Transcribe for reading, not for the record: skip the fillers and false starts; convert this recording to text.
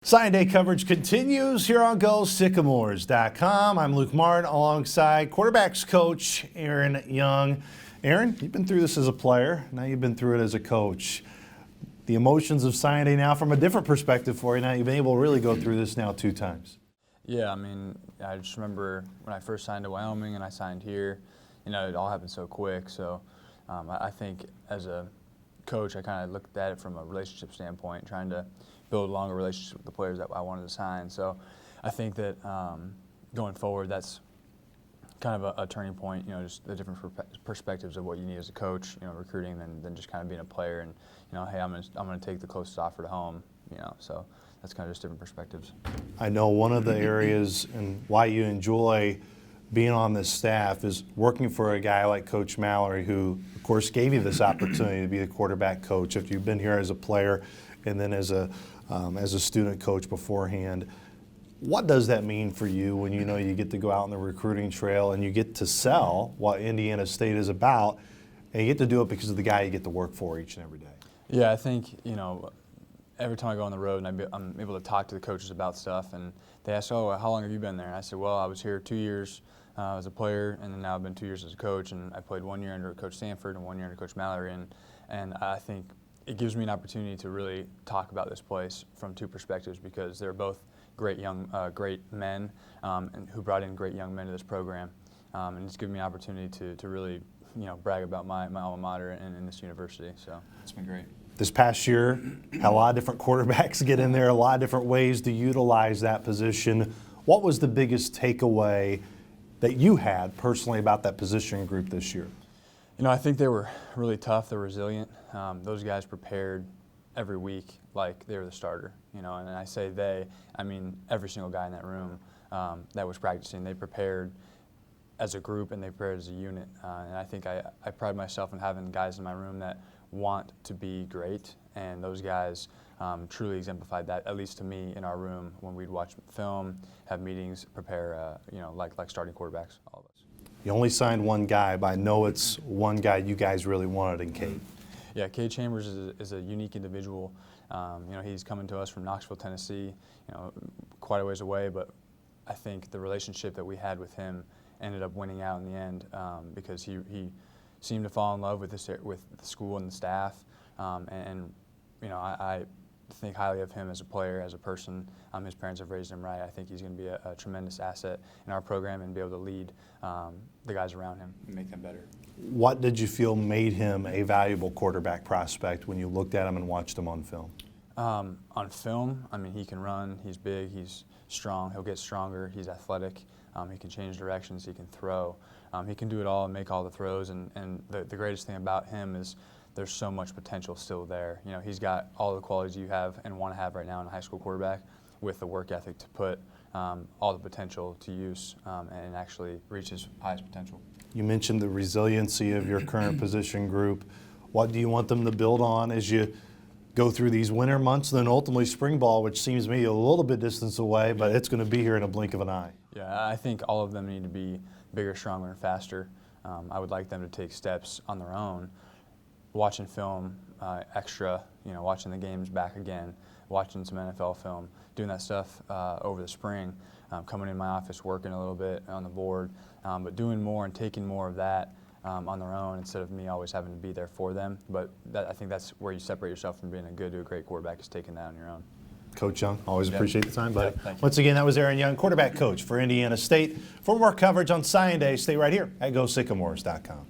Sign Day coverage continues here on GoSycamores.com. I'm Luke Martin alongside quarterbacks coach Aaron Young. Aaron, you've been through this as a player. Now you've been through it as a coach. The emotions of Sign Day now from a different perspective for you. Now you've been able to really go through this now 2 times. Yeah, I mean, I just remember when I first signed to Wyoming and I signed here, it all happened so quick. So I think as a coach, I kind of looked at it from a relationship standpoint, trying to build a longer relationship with the players that I wanted to sign. So I think that going forward, that's kind of a turning point, just the different perspectives of what you need as a coach, recruiting than just kind of being a player and, hey, I'm going to take the closest offer to home, so that's kind of just different perspectives. I know one of the areas and why you enjoy being on this staff is working for a guy like Coach Mallory, who, of course, gave you this opportunity to be the quarterback coach. If you've been here as a player and then as a student coach beforehand, what does that mean for you when you get to go out on the recruiting trail and you get to sell what Indiana State is about, and you get to do it because of the guy you get to work for each and every day? Yeah, I think, every time I go on the road and I'm able to talk to the coaches about stuff, and they ask, oh, how long have you been there? And I said, well, I was here 2 years as a player, and then now I've been 2 years as a coach, and I played 1 year under Coach Sanford and 1 year under Coach Mallory, and I think it gives me an opportunity to really talk about this place from 2 perspectives, because they're both great men and who brought in great young men to this program, and it's given me an opportunity to really brag about my alma mater and this university. So it's been great. This past year, had a lot of different quarterbacks get in there, a lot of different ways to utilize that position. What was the biggest takeaway that you had personally about that position group this year? I think they were really tough. They're resilient. Those guys prepared every week like they were the starter. And I say they, I mean every single guy in that room that was practicing. They prepared as a group and they prepared as a unit. And I think I pride myself in having guys in my room that want to be great, and those guys truly exemplified that, at least to me, in our room when we'd watch film, have meetings, prepare, like starting quarterbacks, all of us. You only signed one guy, but I know it's one guy you guys really wanted in Cade. Yeah, Cade Chambers is a unique individual. He's coming to us from Knoxville, Tennessee, quite a ways away, but I think the relationship that we had with him ended up winning out in the end because he seemed to fall in love with the school and the staff, I think highly of him as a player, as a person. His parents have raised him right. I think he's going to be a tremendous asset in our program and be able to lead the guys around him and make them better. What did you feel made him a valuable quarterback prospect when you looked at him and watched him on film? On film, I mean, he can run, he's big, he's strong, he'll get stronger, he's athletic, he can change directions, he can throw. He can do it all and make all the throws, and the greatest thing about him is there's so much potential still there. He's got all the qualities you have and want to have right now in a high school quarterback, with the work ethic to put all the potential to use and actually reach his highest potential. You mentioned the resiliency of your current position group. What do you want them to build on as you go through these winter months, and then ultimately spring ball, which seems maybe a little bit distance away, but it's going to be here in a blink of an eye? Yeah, I think all of them need to be bigger, stronger, and faster. I would like them to take steps on their own, watching film extra, watching the games back again, watching some NFL film, doing that stuff over the spring, coming in my office, working a little bit on the board, but doing more and taking more of that on their own instead of me always having to be there for them. But I think that's where you separate yourself from being a good to a great quarterback, is taking that on your own. Coach Young, always appreciate the time, buddy. Thank you. Once again, that was Aaron Young, quarterback coach for Indiana State. For more coverage on Sign Day, stay right here at GoSycamores.com.